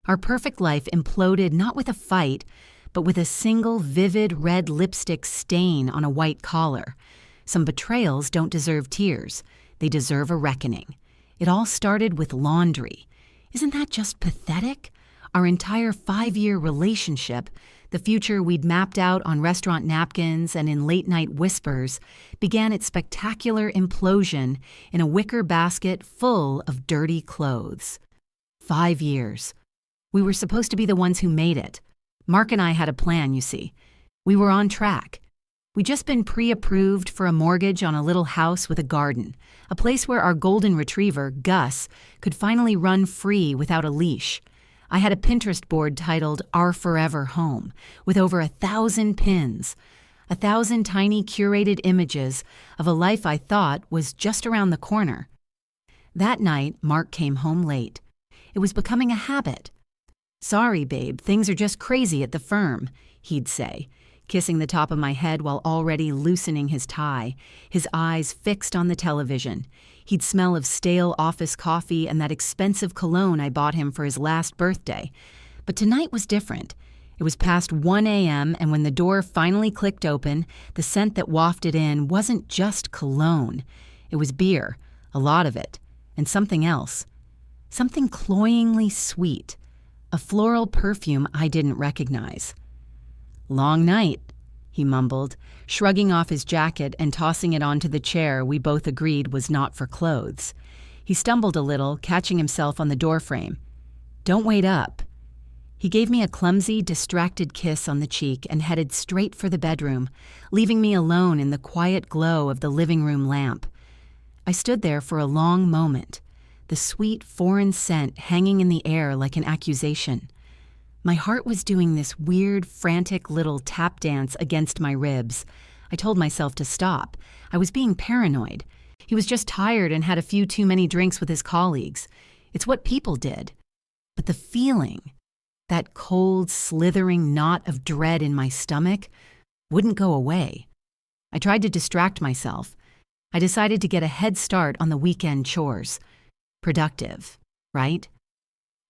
Our perfect life imploded not with a fight, but with a single vivid red lipstick stain on a white collar. Some betrayals don't deserve tears. They deserve a reckoning. It all started with laundry. Isn't that just pathetic? Our entire 5-year relationship, the future we'd mapped out on restaurant napkins and in late-night whispers, began its spectacular implosion in a wicker basket full of dirty clothes. 5 years. We were supposed to be the ones who made it. Mark and I had a plan, you see. We were on track. We'd just been pre-approved for a mortgage on a little house with a garden, a place where our golden retriever, Gus, could finally run free without a leash. I had a Pinterest board titled Our Forever Home, with over 1,000 pins, 1,000 tiny curated images of a life I thought was just around the corner. That night, Mark came home late. It was becoming a habit. "Sorry, babe, things are just crazy at the firm," he'd say, kissing the top of my head while already loosening his tie, his eyes fixed on the television. He'd smell of stale office coffee and that expensive cologne I bought him for his last birthday. But tonight was different. It was past 1 a.m., and when the door finally clicked open, the scent that wafted in wasn't just cologne. It was beer, a lot of it, and something else. Something cloyingly sweet. A floral perfume I didn't recognize. "Long night," he mumbled, shrugging off his jacket and tossing it onto the chair we both agreed was not for clothes. He stumbled a little, catching himself on the doorframe. "Don't wait up." He gave me a clumsy, distracted kiss on the cheek and headed straight for the bedroom, leaving me alone in the quiet glow of the living room lamp. I stood there for a long moment, the sweet foreign scent hanging in the air like an accusation. My heart was doing this weird, frantic little tap dance against my ribs. I told myself to stop. I was being paranoid. He was just tired and had a few too many drinks with his colleagues. It's what people did. But the feeling, that cold, slithering knot of dread in my stomach, wouldn't go away. I tried to distract myself. I decided to get a head start on the weekend chores. Productive, right?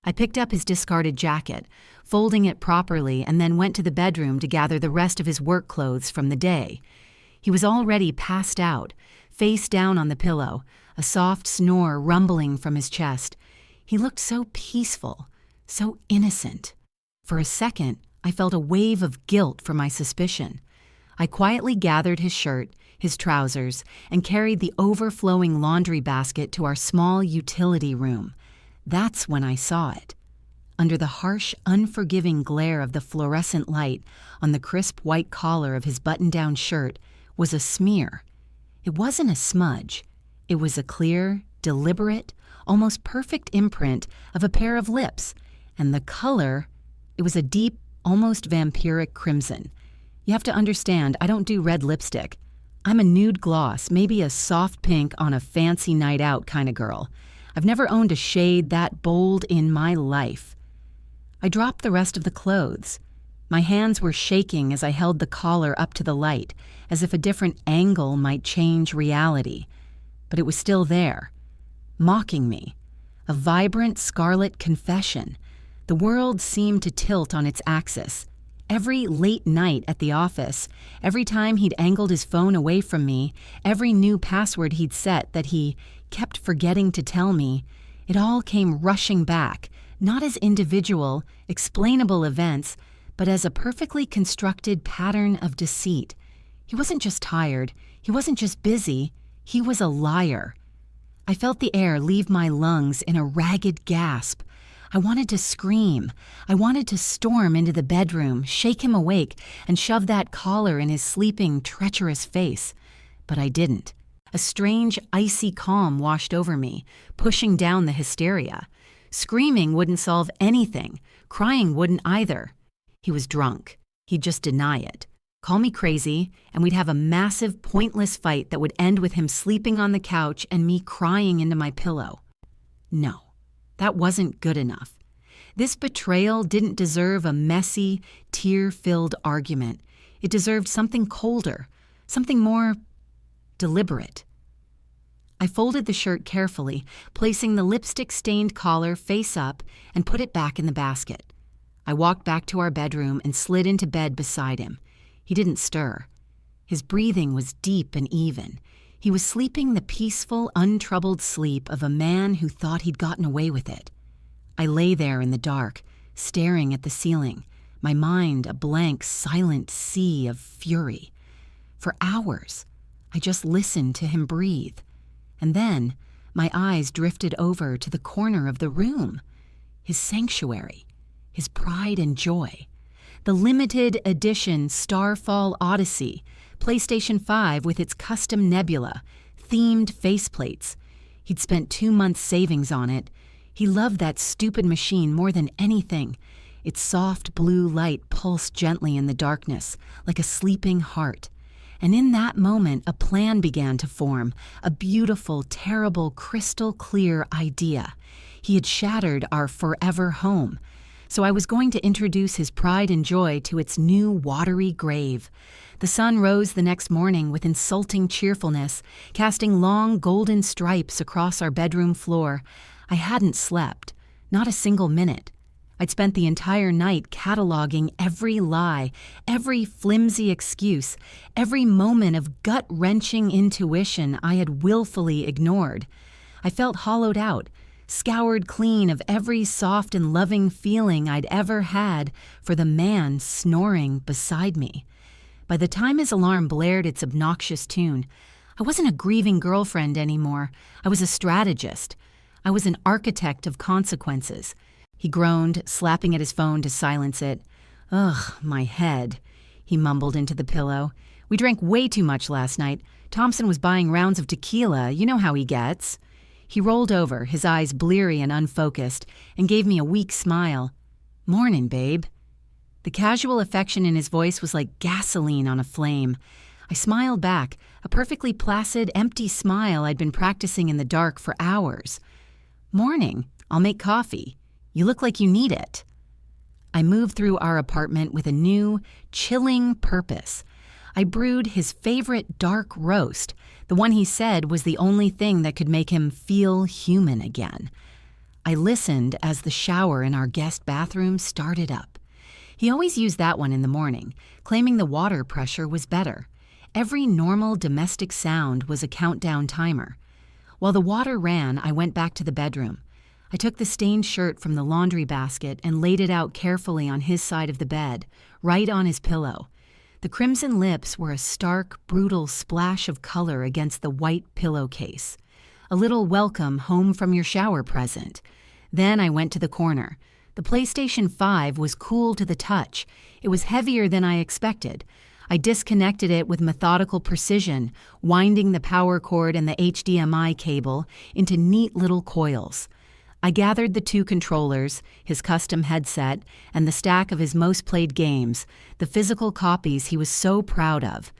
I picked up his discarded jacket, folding it properly, and then went to the bedroom to gather the rest of his work clothes from the day. He was already passed out, face down on the pillow, a soft snore rumbling from his chest. He looked so peaceful, so innocent. For a second, I felt a wave of guilt for my suspicion. I quietly gathered his shirt, his trousers, and carried the overflowing laundry basket to our small utility room. That's when I saw it. Under the harsh, unforgiving glare of the fluorescent light on the crisp white collar of his button-down shirt was a smear. It wasn't a smudge. It was a clear, deliberate, almost perfect imprint of a pair of lips, and the color, it was a deep, almost vampiric crimson. You have to understand, I don't do red lipstick. I'm a nude gloss, maybe a soft pink on a fancy night out kind of girl. I've never owned a shade that bold in my life. I dropped the rest of the clothes. My hands were shaking as I held the collar up to the light, as if a different angle might change reality. But it was still there, mocking me. A vibrant scarlet confession. The world seemed to tilt on its axis. Every late night at the office, every time he'd angled his phone away from me, every new password he'd set that he kept forgetting to tell me, it all came rushing back, not as individual, explainable events, but as a perfectly constructed pattern of deceit. He wasn't just tired, he wasn't just busy, he was a liar. I felt the air leave my lungs in a ragged gasp. I wanted to scream. I wanted to storm into the bedroom, shake him awake, and shove that collar in his sleeping, treacherous face. But I didn't. A strange, icy calm washed over me, pushing down the hysteria. Screaming wouldn't solve anything. Crying wouldn't either. He was drunk. He'd just deny it. Call me crazy, and we'd have a massive, pointless fight that would end with him sleeping on the couch and me crying into my pillow. No. That wasn't good enough. This betrayal didn't deserve a messy, tear-filled argument. It deserved something colder, something more deliberate. I folded the shirt carefully, placing the lipstick-stained collar face up and put it back in the basket. I walked back to our bedroom and slid into bed beside him. He didn't stir. His breathing was deep and even. He was sleeping the peaceful, untroubled sleep of a man who thought he'd gotten away with it. I lay there in the dark, staring at the ceiling, my mind a blank, silent sea of fury. For hours, I just listened to him breathe. And then, my eyes drifted over to the corner of the room. His sanctuary, his pride and joy. The limited edition Starfall Odyssey, PlayStation 5 with its custom nebula, themed faceplates. He'd spent 2 months' savings on it. He loved that stupid machine more than anything. Its soft blue light pulsed gently in the darkness, like a sleeping heart. And in that moment, a plan began to form, a beautiful, terrible, crystal-clear idea. He had shattered our forever home. So I was going to introduce his pride and joy to its new watery grave. The sun rose the next morning with insulting cheerfulness, casting long golden stripes across our bedroom floor. I hadn't slept, not a single minute. I'd spent the entire night cataloging every lie, every flimsy excuse, every moment of gut-wrenching intuition I had willfully ignored. I felt hollowed out, scoured clean of every soft and loving feeling I'd ever had for the man snoring beside me. By the time his alarm blared its obnoxious tune, I wasn't a grieving girlfriend anymore. I was a strategist. I was an architect of consequences. He groaned, slapping at his phone to silence it. "Ugh, my head," he mumbled into the pillow. "We drank way too much last night. Thompson was buying rounds of tequila. You know how he gets." He rolled over, his eyes bleary and unfocused, and gave me a weak smile. "Mornin', babe." The casual affection in his voice was like gasoline on a flame. I smiled back, a perfectly placid, empty smile I'd been practicing in the dark for hours. "Morning. I'll make coffee. You look like you need it." I moved through our apartment with a new, chilling purpose. I brewed his favorite dark roast, the one he said was the only thing that could make him feel human again. I listened as the shower in our guest bathroom started up. He always used that one in the morning, claiming the water pressure was better. Every normal domestic sound was a countdown timer. While the water ran, I went back to the bedroom. I took the stained shirt from the laundry basket and laid it out carefully on his side of the bed, right on his pillow. The crimson lips were a stark, brutal splash of color against the white pillowcase. A little welcome home from your shower present. Then I went to the corner. The PlayStation 5 was cool to the touch. It was heavier than I expected. I disconnected it with methodical precision, winding the power cord and the HDMI cable into neat little coils. I gathered the 2 controllers, his custom headset, and the stack of his most played games, the physical copies he was so proud of.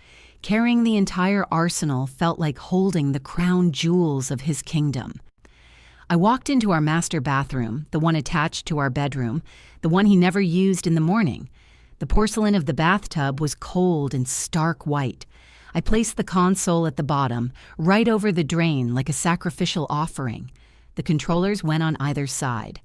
Carrying the entire arsenal felt like holding the crown jewels of his kingdom. I walked into our master bathroom, the one attached to our bedroom, the one he never used in the morning. The porcelain of the bathtub was cold and stark white. I placed the console at the bottom, right over the drain like a sacrificial offering. The controllers went on either side.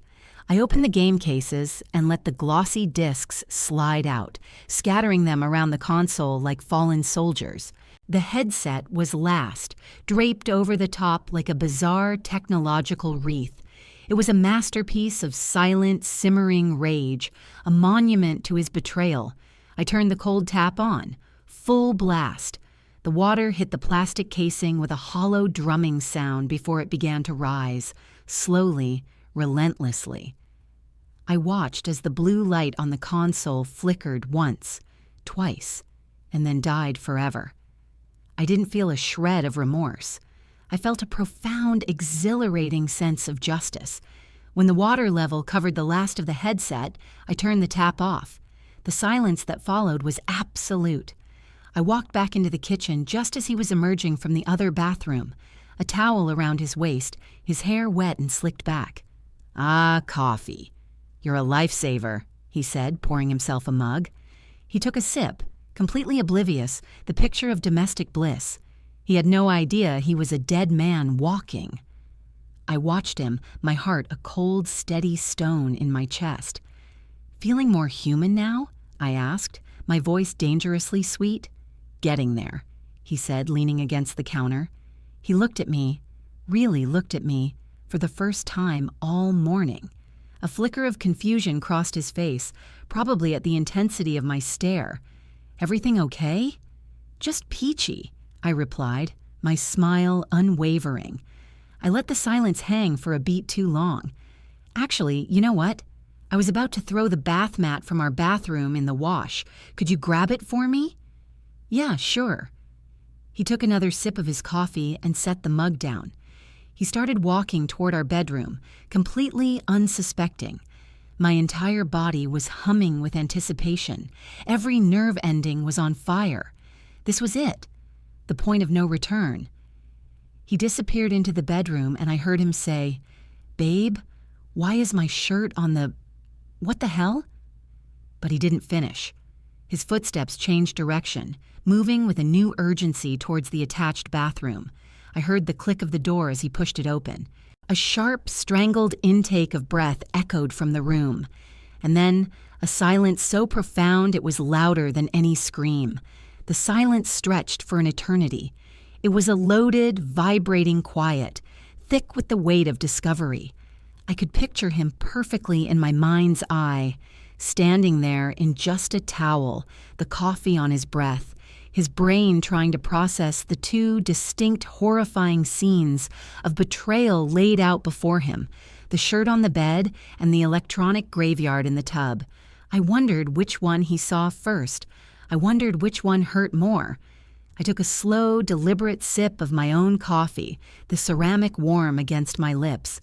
I opened the game cases and let the glossy discs slide out, scattering them around the console like fallen soldiers. The headset was last, draped over the top like a bizarre technological wreath. It was a masterpiece of silent, simmering rage, a monument to his betrayal. I turned the cold tap on. Full blast. The water hit the plastic casing with a hollow drumming sound before it began to rise, slowly, relentlessly. I watched as the blue light on the console flickered once, twice, and then died forever. I didn't feel a shred of remorse. I felt a profound, exhilarating sense of justice. When the water level covered the last of the headset, I turned the tap off. The silence that followed was absolute. I walked back into the kitchen just as he was emerging from the other bathroom, a towel around his waist, his hair wet and slicked back. "Ah, coffee. You're a lifesaver," he said, pouring himself a mug. He took a sip, completely oblivious, the picture of domestic bliss. He had no idea he was a dead man walking. I watched him, my heart a cold, steady stone in my chest. "Feeling more human now?" I asked, my voice dangerously sweet. "Getting there," he said, leaning against the counter. He looked at me, really looked at me, for the first time all morning. A flicker of confusion crossed his face, probably at the intensity of my stare. "Everything okay?" "Just peachy," I replied, my smile unwavering. I let the silence hang for a beat too long. "Actually, you know what? I was about to throw the bath mat from our bathroom in the wash. Could you grab it for me?" "Yeah, sure." He took another sip of his coffee and set the mug down. He started walking toward our bedroom, completely unsuspecting. My entire body was humming with anticipation. Every nerve ending was on fire. This was it, the point of no return. He disappeared into the bedroom, and I heard him say, "Babe, why is my shirt on the... what the hell?" But he didn't finish. His footsteps changed direction, moving with a new urgency towards the attached bathroom. I heard the click of the door as he pushed it open. A sharp, strangled intake of breath echoed from the room. And then, a silence so profound it was louder than any scream. The silence stretched for an eternity. It was a loaded, vibrating quiet, thick with the weight of discovery. I could picture him perfectly in my mind's eye, standing there in just a towel, the coffee on his breath, his brain trying to process the two distinct, horrifying scenes of betrayal laid out before him, the shirt on the bed and the electronic graveyard in the tub. I wondered which one he saw first. I wondered which one hurt more. I took a slow, deliberate sip of my own coffee, the ceramic warm against my lips.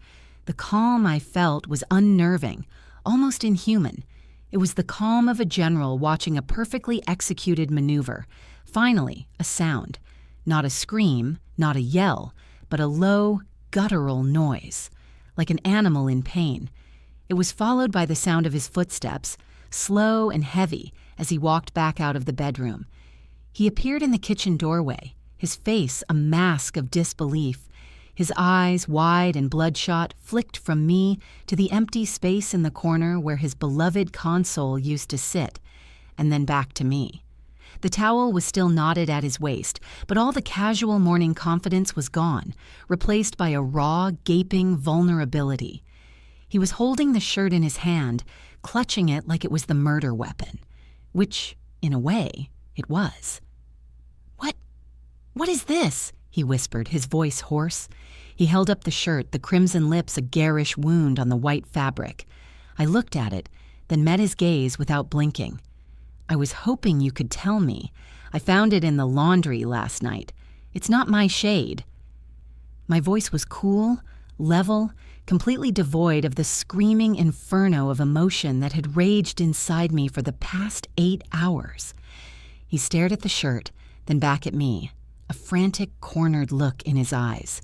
The calm I felt was unnerving, almost inhuman. It was the calm of a general watching a perfectly executed maneuver. Finally, a sound. Not a scream, not a yell, but a low, guttural noise, like an animal in pain. It was followed by the sound of his footsteps, slow and heavy, as he walked back out of the bedroom. He appeared in the kitchen doorway, his face a mask of disbelief. His eyes, wide and bloodshot, flicked from me to the empty space in the corner where his beloved console used to sit, and then back to me. The towel was still knotted at his waist, but all the casual morning confidence was gone, replaced by a raw, gaping vulnerability. He was holding the shirt in his hand, clutching it like it was the murder weapon, which, in a way, it was. What is this?" he whispered, his voice hoarse. He held up the shirt, the crimson lips a garish wound on the white fabric. I looked at it, then met his gaze without blinking. "I was hoping you could tell me. I found it in the laundry last night. It's not my shade." My voice was cool, level, completely devoid of the screaming inferno of emotion that had raged inside me for the past 8 hours. He stared at the shirt, then back at me, a frantic, cornered look in his eyes.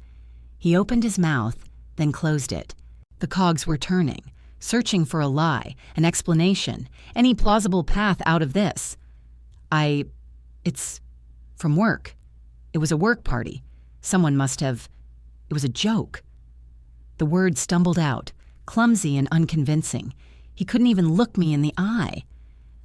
He opened his mouth, then closed it. The cogs were turning, searching for a lie, an explanation, any plausible path out of this. It's from work. It was a work party. Someone must have... It was a joke." The word stumbled out, clumsy and unconvincing. He couldn't even look me in the eye.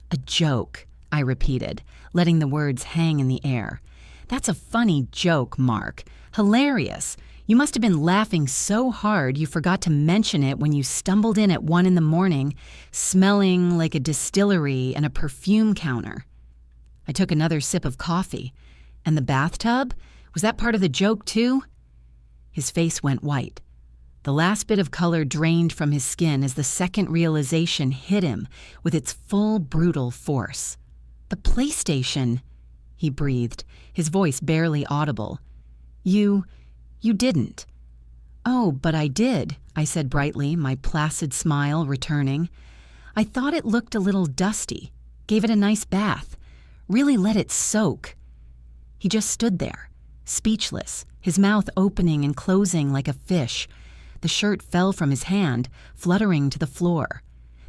"A joke," I repeated, letting the words hang in the air. "That's a funny joke, Mark. Hilarious. You must have been laughing so hard you forgot to mention it when you stumbled in at 1 a.m, smelling like a distillery and a perfume counter." I took another sip of coffee. "And the bathtub? Was that part of the joke too?" His face went white. The last bit of color drained from his skin as the second realization hit him with its full, brutal force. "The PlayStation," he breathed, his voice barely audible. You didn't." "Oh, but I did," I said brightly, my placid smile returning. "I thought it looked a little dusty, gave it a nice bath, really let it soak." He just stood there, speechless, his mouth opening and closing like a fish. The shirt fell from his hand, fluttering to the floor.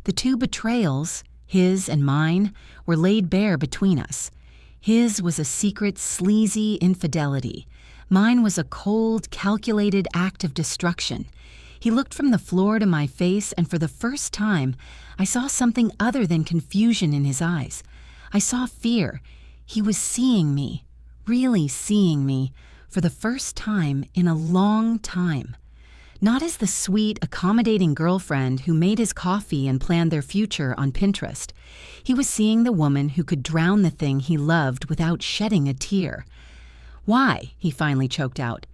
The two betrayals, his and mine, were laid bare between us. His was a secret, sleazy infidelity. Mine was a cold, calculated act of destruction. He looked from the floor to my face, and for the first time, I saw something other than confusion in his eyes. I saw fear. He was seeing me, really seeing me, for the first time in a long time. Not as the sweet, accommodating girlfriend who made his coffee and planned their future on Pinterest. He was seeing the woman who could drown the thing he loved without shedding a tear. "Why?" he finally choked out.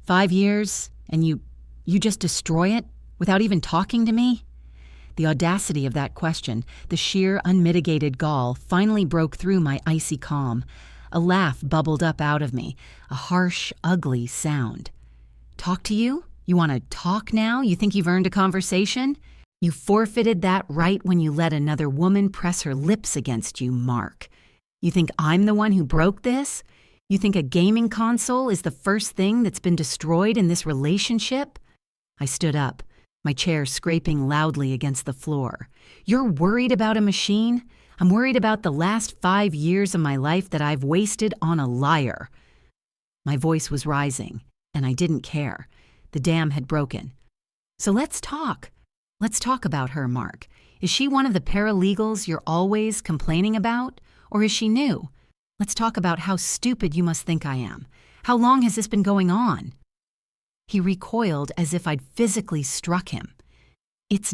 5 years, and you just destroy it without even talking to me? The audacity of that question, the sheer unmitigated gall, finally broke through my icy calm. A laugh bubbled up out of me, a harsh, ugly sound. "Talk to you? You want to talk now? You think you've earned a conversation? You forfeited that right when you let another woman press her lips against you, Mark. You think I'm the one who broke this? You think a gaming console is the first thing that's been destroyed in this relationship?" I stood up, my chair scraping loudly against the floor. "You're worried about a machine? I'm worried about the last 5 years of my life that I've wasted on a liar." My voice was rising, and I didn't care. The dam had broken. "So let's talk. Let's talk about her, Mark. Is she one of the paralegals you're always complaining about? Or is she new? Let's talk about how stupid you must think I am. How long has this been going on?" He recoiled as if I'd physically struck him. It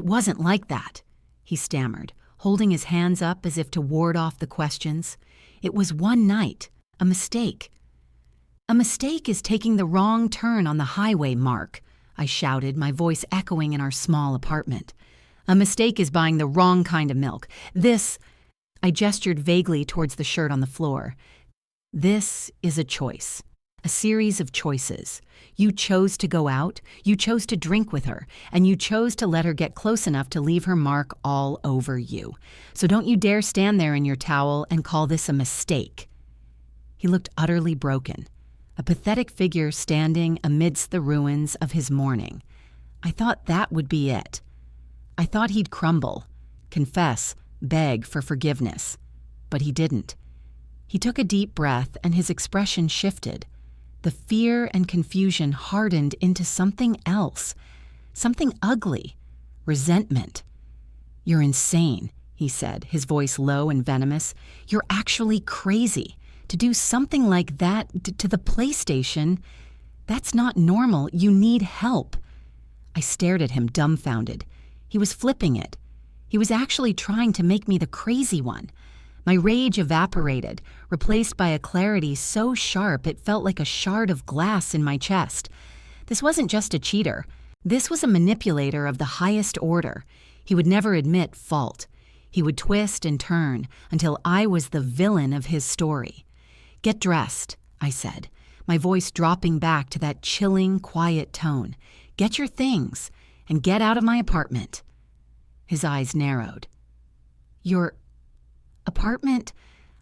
wasn't like that," he stammered, holding his hands up as if to ward off the questions. "It was one night, a mistake." "A mistake is taking the wrong turn on the highway, Mark," I shouted, my voice echoing in our small apartment. "A mistake is buying the wrong kind of milk. I gestured vaguely towards the shirt on the floor. "This is a choice. A series of choices. You chose to go out, you chose to drink with her, and you chose to let her get close enough to leave her mark all over you. So don't you dare stand there in your towel and call this a mistake." He looked utterly broken, a pathetic figure standing amidst the ruins of his mourning. I thought that would be it. I thought he'd crumble, confess, beg for forgiveness. But he didn't. He took a deep breath and his expression shifted. The fear and confusion hardened into something else, something ugly, resentment. "You're insane," he said, his voice low and venomous. "You're actually crazy. To do something like that to the PlayStation, that's not normal. You need help." I stared at him dumbfounded. He was flipping it. He was actually trying to make me the crazy one. My rage evaporated, replaced by a clarity so sharp it felt like a shard of glass in my chest. This wasn't just a cheater. This was a manipulator of the highest order. He would never admit fault. He would twist and turn until I was the villain of his story. "Get dressed," I said, my voice dropping back to that chilling, quiet tone. "Get your things and get out of my apartment." His eyes narrowed. "Your apartment?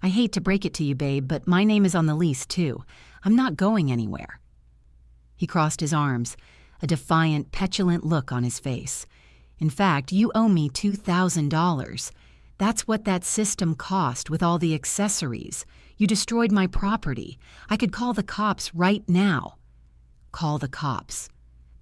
I hate to break it to you, babe, but my name is on the lease, too. I'm not going anywhere." He crossed his arms, a defiant, petulant look on his face. "In fact, you owe me $2,000. That's what that system cost with all the accessories. You destroyed my property. I could call the cops right now." Call the cops.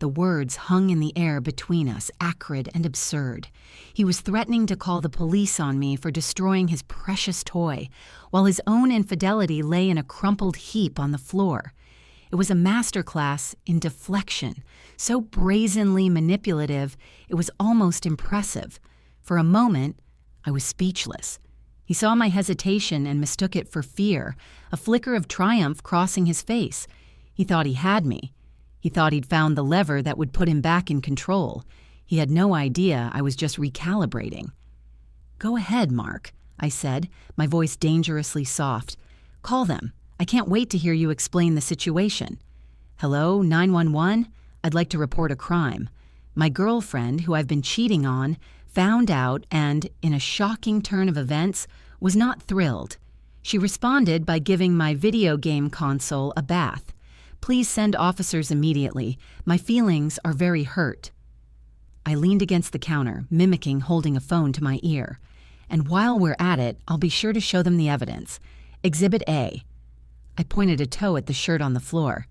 The words hung in the air between us, acrid and absurd. He was threatening to call the police on me for destroying his precious toy, while his own infidelity lay in a crumpled heap on the floor. It was a masterclass in deflection, so brazenly manipulative it was almost impressive. For a moment, I was speechless. He saw my hesitation and mistook it for fear, a flicker of triumph crossing his face. He thought he had me. He thought he'd found the lever that would put him back in control. He had no idea I was just recalibrating. "Go ahead, Mark," I said, my voice dangerously soft. "Call them. I can't wait to hear you explain the situation." "Hello, 911? I'd like to report a crime. My girlfriend, who I've been cheating on, found out and, in a shocking turn of events, was not thrilled. She responded by giving my video game console a bath. Please send officers immediately. My feelings are very hurt." I leaned against the counter, mimicking holding a phone to my ear. And while we're at it, I'll be sure to show them the evidence. Exhibit A. I pointed a toe at the shirt on the floor.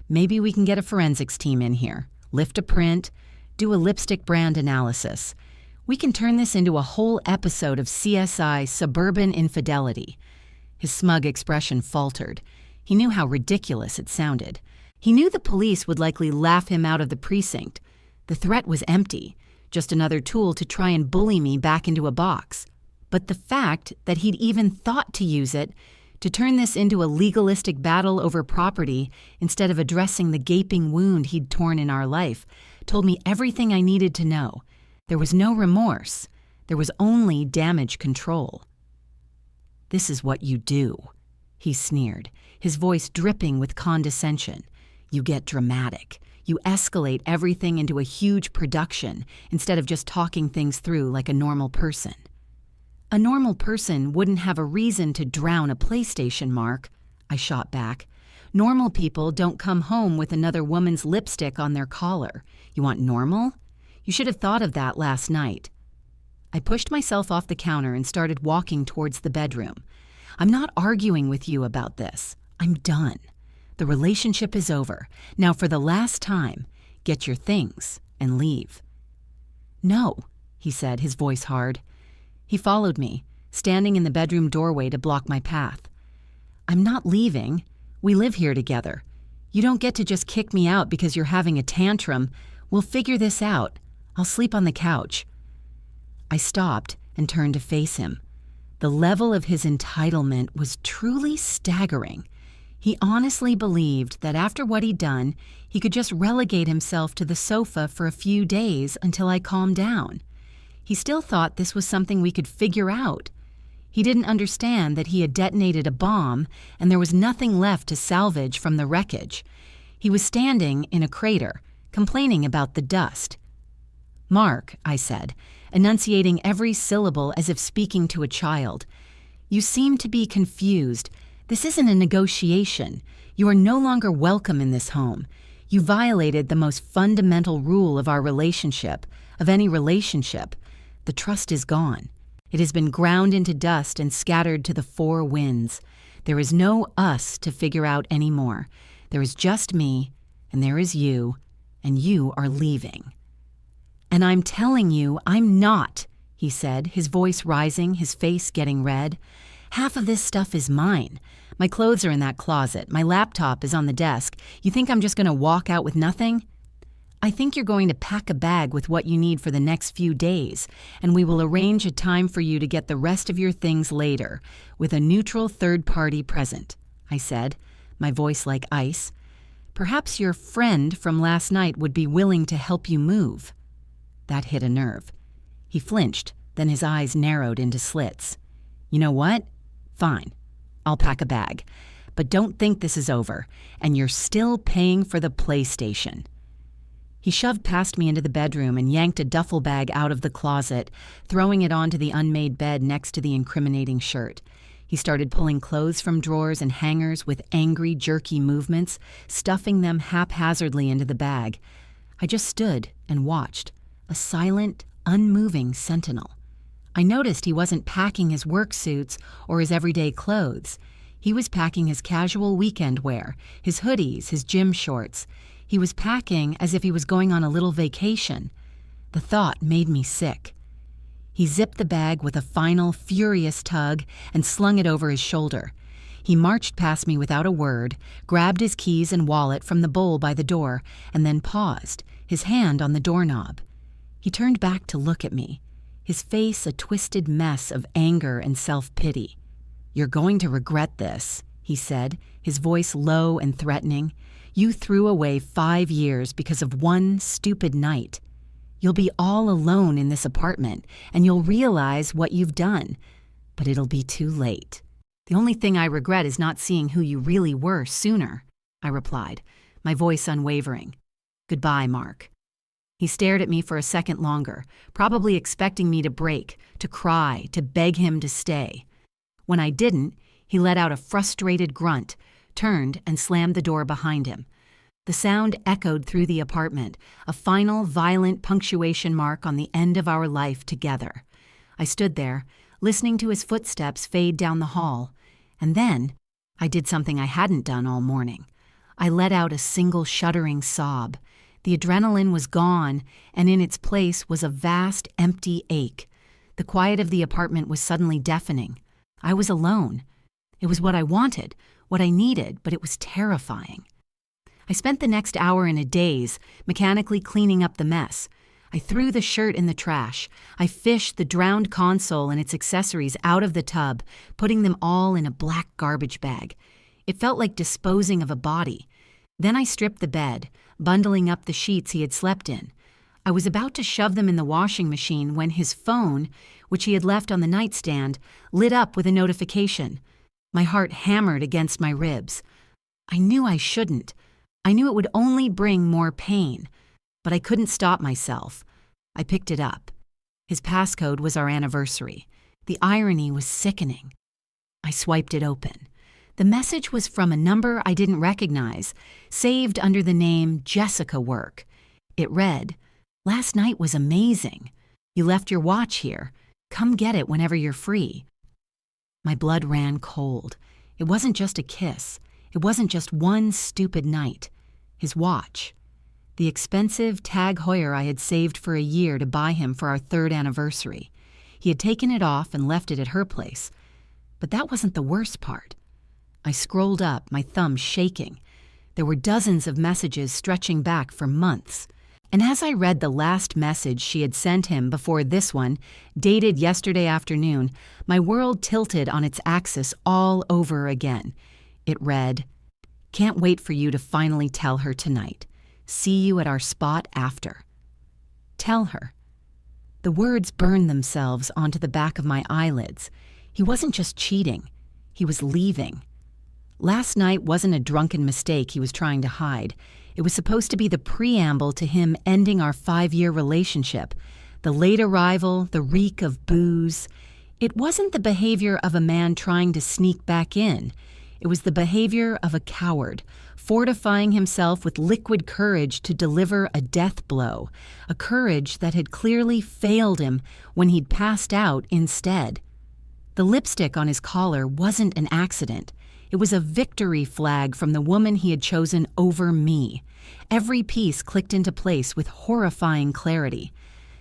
Maybe we can get a forensics team in here, lift a print, do a lipstick brand analysis. We can turn this into a whole episode of CSI Suburban Infidelity. His smug expression faltered. He knew how ridiculous it sounded. He knew the police would likely laugh him out of the precinct. The threat was empty, just another tool to try and bully me back into a box. But the fact that he'd even thought to use it, to turn this into a legalistic battle over property instead of addressing the gaping wound he'd torn in our life, told me everything I needed to know. There was no remorse. There was only damage control. "This is what you do," he sneered, his voice dripping with condescension. "You get dramatic. You escalate everything into a huge production instead of just talking things through like a normal person." "A normal person wouldn't have a reason to drown a PlayStation, Mark," I shot back. "Normal people don't come home with another woman's lipstick on their collar. You want normal? You should have thought of that last night." I pushed myself off the counter and started walking towards the bedroom. "I'm not arguing with you about this. I'm done. The relationship is over. Now for the last time, get your things and leave." "No," he said, his voice hard. He followed me, standing in the bedroom doorway to block my path. "I'm not leaving. We live here together. You don't get to just kick me out because you're having a tantrum. We'll figure this out. I'll sleep on the couch." I stopped and turned to face him. The level of his entitlement was truly staggering. He honestly believed that after what he'd done, he could just relegate himself to the sofa for a few days until I calmed down. He still thought this was something we could figure out. He didn't understand that he had detonated a bomb and there was nothing left to salvage from the wreckage. He was standing in a crater, complaining about the dust. "Mark," I said, enunciating every syllable as if speaking to a child, "you seem to be confused. This isn't a negotiation. You are no longer welcome in this home. You violated the most fundamental rule of our relationship, of any relationship. The trust is gone. It has been ground into dust and scattered to the four winds. There is no us to figure out anymore. There is just me, and there is you, and you are leaving." "And I'm telling you, I'm not," he said, his voice rising, his face getting red. "Half of this stuff is mine. My clothes are in that closet. My laptop is on the desk. You think I'm just going to walk out with nothing? I think you're going to pack a bag with what you need for the next few days, and we will arrange a time for you to get the rest of your things later, with a neutral third party present," I said, my voice like ice. "Perhaps your friend from last night would be willing to help you move." That hit a nerve. He flinched, then his eyes narrowed into slits. "You know what? Fine. I'll pack a bag. But don't think this is over, and you're still paying for the PlayStation." He shoved past me into the bedroom and yanked a duffel bag out of the closet, throwing it onto the unmade bed next to the incriminating shirt. He started pulling clothes from drawers and hangers with angry, jerky movements, stuffing them haphazardly into the bag. I just stood and watched, a silent, unmoving sentinel. I noticed he wasn't packing his work suits or his everyday clothes. He was packing his casual weekend wear, his hoodies, his gym shorts. He was packing as if he was going on a little vacation. The thought made me sick. He zipped the bag with a final, furious tug and slung it over his shoulder. He marched past me without a word, grabbed his keys and wallet from the bowl by the door, and then paused, his hand on the doorknob. He turned back to look at me, his face a twisted mess of anger and self-pity. "You're going to regret this," he said, his voice low and threatening. "You threw away 5 years because of one stupid night. You'll be all alone in this apartment, and you'll realize what you've done. But it'll be too late. The only thing I regret is not seeing who you really were sooner," I replied, my voice unwavering. "Goodbye, Mark." He stared at me for a second longer, probably expecting me to break, to cry, to beg him to stay. When I didn't, he let out a frustrated grunt, turned and slammed the door behind him. The sound echoed through the apartment, a final violent punctuation mark on the end of our life together. I stood there, listening to his footsteps fade down the hall. And then, I did something I hadn't done all morning. I let out a single shuddering sob. The adrenaline was gone, and in its place was a vast, empty ache. The quiet of the apartment was suddenly deafening. I was alone. It was what I wanted, what I needed, but it was terrifying. I spent the next hour in a daze, mechanically cleaning up the mess. I threw the shirt in the trash. I fished the drowned console and its accessories out of the tub, putting them all in a black garbage bag. It felt like disposing of a body. Then I stripped the bed, bundling up the sheets he had slept in. I was about to shove them in the washing machine when his phone, which he had left on the nightstand, lit up with a notification. My heart hammered against my ribs. I knew I shouldn't. I knew it would only bring more pain. But I couldn't stop myself. I picked it up. His passcode was our anniversary. The irony was sickening. I swiped it open. The message was from a number I didn't recognize, saved under the name Jessica Work. It read, "Last night was amazing. You left your watch here. Come get it whenever you're free." My blood ran cold. It wasn't just a kiss. It wasn't just one stupid night. His watch. The expensive Tag Heuer I had saved for a year to buy him for our 3rd anniversary. He had taken it off and left it at her place. But that wasn't the worst part. I scrolled up, my thumb shaking. There were dozens of messages stretching back for months. And as I read the last message she had sent him before this one, dated yesterday afternoon, my world tilted on its axis all over again. It read, "Can't wait for you to finally tell her tonight. See you at our spot after." Tell her. The words burned themselves onto the back of my eyelids. He wasn't just cheating. He was leaving. Last night wasn't a drunken mistake he was trying to hide. It was supposed to be the preamble to him ending our 5-year relationship. The late arrival, the reek of booze. It wasn't the behavior of a man trying to sneak back in. It was the behavior of a coward, fortifying himself with liquid courage to deliver a death blow, a courage that had clearly failed him when he'd passed out instead. The lipstick on his collar wasn't an accident. It was a victory flag from the woman he had chosen over me. Every piece clicked into place with horrifying clarity.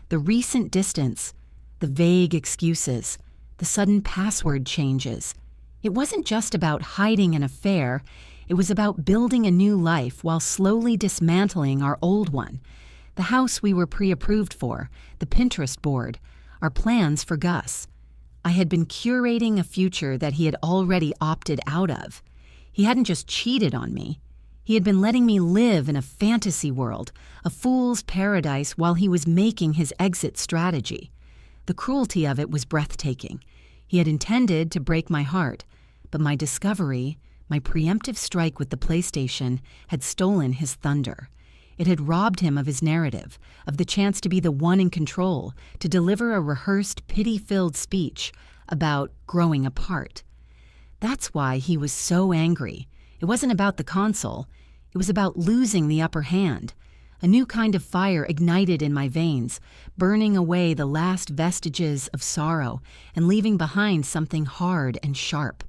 The recent distance, the vague excuses, the sudden password changes. It wasn't just about hiding an affair. It was about building a new life while slowly dismantling our old one. The house we were pre-approved for, the Pinterest board, our plans for Gus. I had been curating a future that he had already opted out of. He hadn't just cheated on me. He had been letting me live in a fantasy world, a fool's paradise, while he was making his exit strategy. The cruelty of it was breathtaking. He had intended to break my heart, but my discovery, my preemptive strike with the PlayStation, had stolen his thunder. It had robbed him of his narrative, of the chance to be the one in control, to deliver a rehearsed, pity-filled speech about growing apart. That's why he was so angry. It wasn't about the console. It was about losing the upper hand. A new kind of fire ignited in my veins, burning away the last vestiges of sorrow and leaving behind something hard and sharp.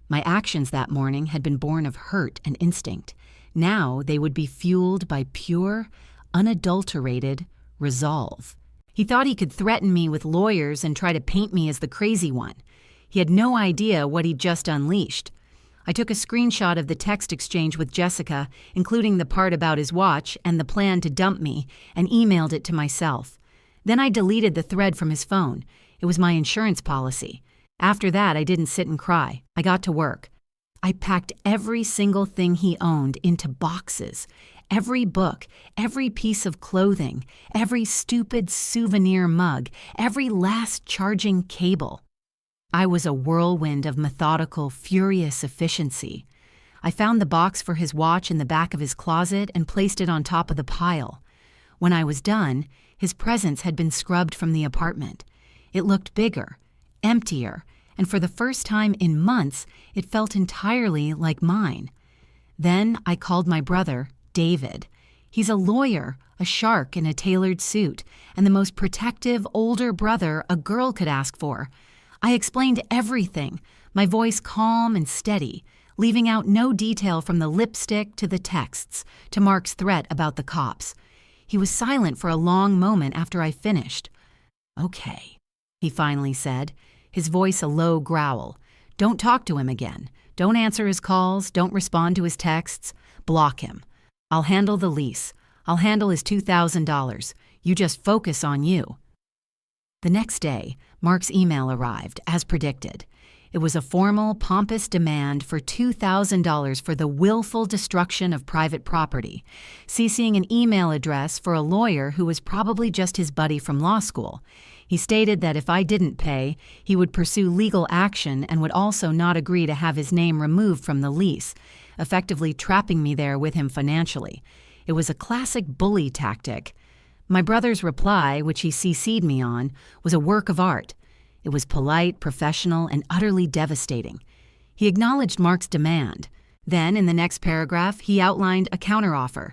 My actions that morning had been born of hurt and instinct. Now they would be fueled by pure, unadulterated resolve. He thought he could threaten me with lawyers and try to paint me as the crazy one. He had no idea what he'd just unleashed. I took a screenshot of the text exchange with Jessica, including the part about his watch and the plan to dump me, and emailed it to myself. Then I deleted the thread from his phone. It was my insurance policy. After that, I didn't sit and cry. I got to work. I packed every single thing he owned into boxes. Every book, every piece of clothing, every stupid souvenir mug, every last charging cable. I was a whirlwind of methodical, furious efficiency. I found the box for his watch in the back of his closet and placed it on top of the pile. When I was done, his presence had been scrubbed from the apartment. It looked bigger, emptier, and for the first time in months, it felt entirely like mine. Then I called my brother, David. He's a lawyer, a shark in a tailored suit, and the most protective older brother a girl could ask for. I explained everything, my voice calm and steady, leaving out no detail from the lipstick to the texts to Mark's threat about the cops. He was silent for a long moment after I finished. "Okay," he finally said, his voice a low growl. "Don't talk to him again. Don't answer his calls. Don't respond to his texts. Block him. I'll handle the lease. I'll handle his $2,000. You just focus on you." The next day, Mark's email arrived, as predicted. It was a formal, pompous demand for $2,000 for the willful destruction of private property, CCing an email address for a lawyer who was probably just his buddy from law school. He stated that if I didn't pay, he would pursue legal action and would also not agree to have his name removed from the lease, effectively trapping me there with him financially. It was a classic bully tactic. My brother's reply, which he CC'd me on, was a work of art. It was polite, professional, and utterly devastating. He acknowledged Mark's demand. Then, in the next paragraph, he outlined a counteroffer.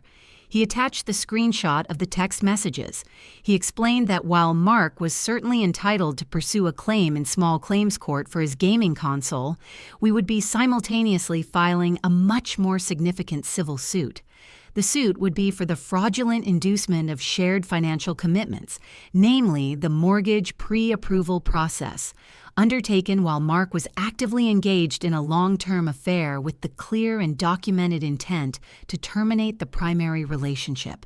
He attached the screenshot of the text messages. He explained that while Mark was certainly entitled to pursue a claim in small claims court for his gaming console, we would be simultaneously filing a much more significant civil suit. The suit would be for the fraudulent inducement of shared financial commitments, namely the mortgage pre-approval process, undertaken while Mark was actively engaged in a long-term affair with the clear and documented intent to terminate the primary relationship.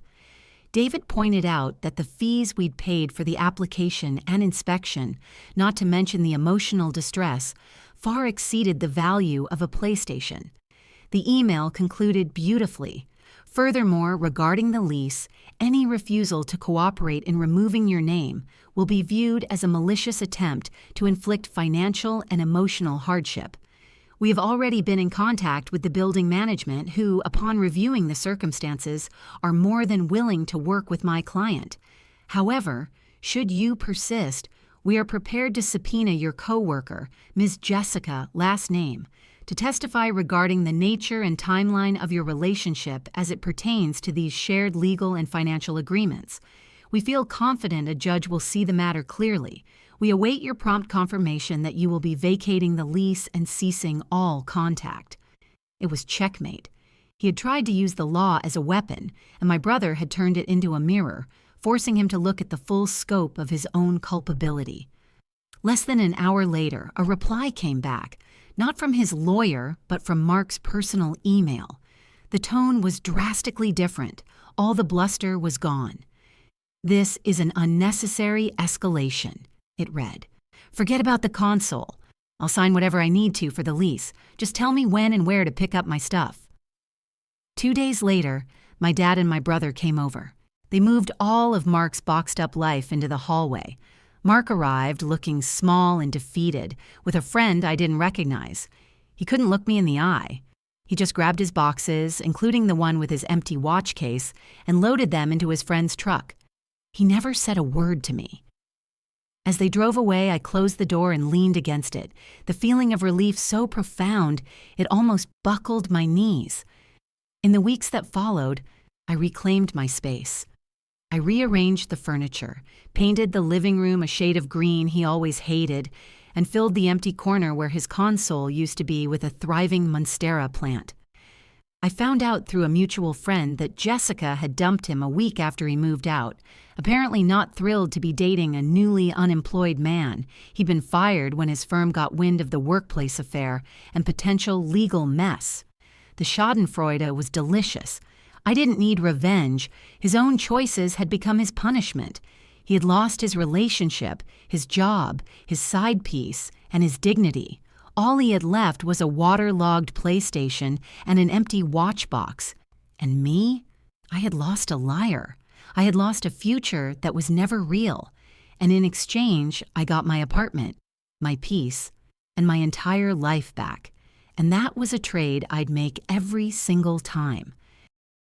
David pointed out that the fees we'd paid for the application and inspection, not to mention the emotional distress, far exceeded the value of a PlayStation. The email concluded beautifully. Furthermore, regarding the lease, any refusal to cooperate in removing your name will be viewed as a malicious attempt to inflict financial and emotional hardship. We have already been in contact with the building management who, upon reviewing the circumstances, are more than willing to work with my client. However, should you persist, we are prepared to subpoena your co-worker, Ms. Jessica, last name, to testify regarding the nature and timeline of your relationship as it pertains to these shared legal and financial agreements. We feel confident a judge will see the matter clearly. We await your prompt confirmation that you will be vacating the lease and ceasing all contact. It was checkmate. He had tried to use the law as a weapon, and my brother had turned it into a mirror, forcing him to look at the full scope of his own culpability. Less than an hour later, a reply came back. Not from his lawyer, but from Mark's personal email. The tone was drastically different. All the bluster was gone. "This is an unnecessary escalation," it read. "Forget about the console. I'll sign whatever I need to for the lease. Just tell me when and where to pick up my stuff." 2 days later, my dad and my brother came over. They moved all of Mark's boxed-up life into the hallway. Mark arrived looking small and defeated, with a friend I didn't recognize. He couldn't look me in the eye. He just grabbed his boxes, including the one with his empty watch case, and loaded them into his friend's truck. He never said a word to me. As they drove away, I closed the door and leaned against it, the feeling of relief so profound it almost buckled my knees. In the weeks that followed, I reclaimed my space. I rearranged the furniture, painted the living room a shade of green he always hated, and filled the empty corner where his console used to be with a thriving monstera plant. I found out through a mutual friend that Jessica had dumped him a week after he moved out, apparently not thrilled to be dating a newly unemployed man. He'd been fired when his firm got wind of the workplace affair and potential legal mess. The schadenfreude was delicious. I didn't need revenge. His own choices had become his punishment. He had lost his relationship, his job, his side piece, and his dignity. All he had left was a waterlogged PlayStation and an empty watch box. And me? I had lost a liar. I had lost a future that was never real. And in exchange, I got my apartment, my peace, and my entire life back. And that was a trade I'd make every single time.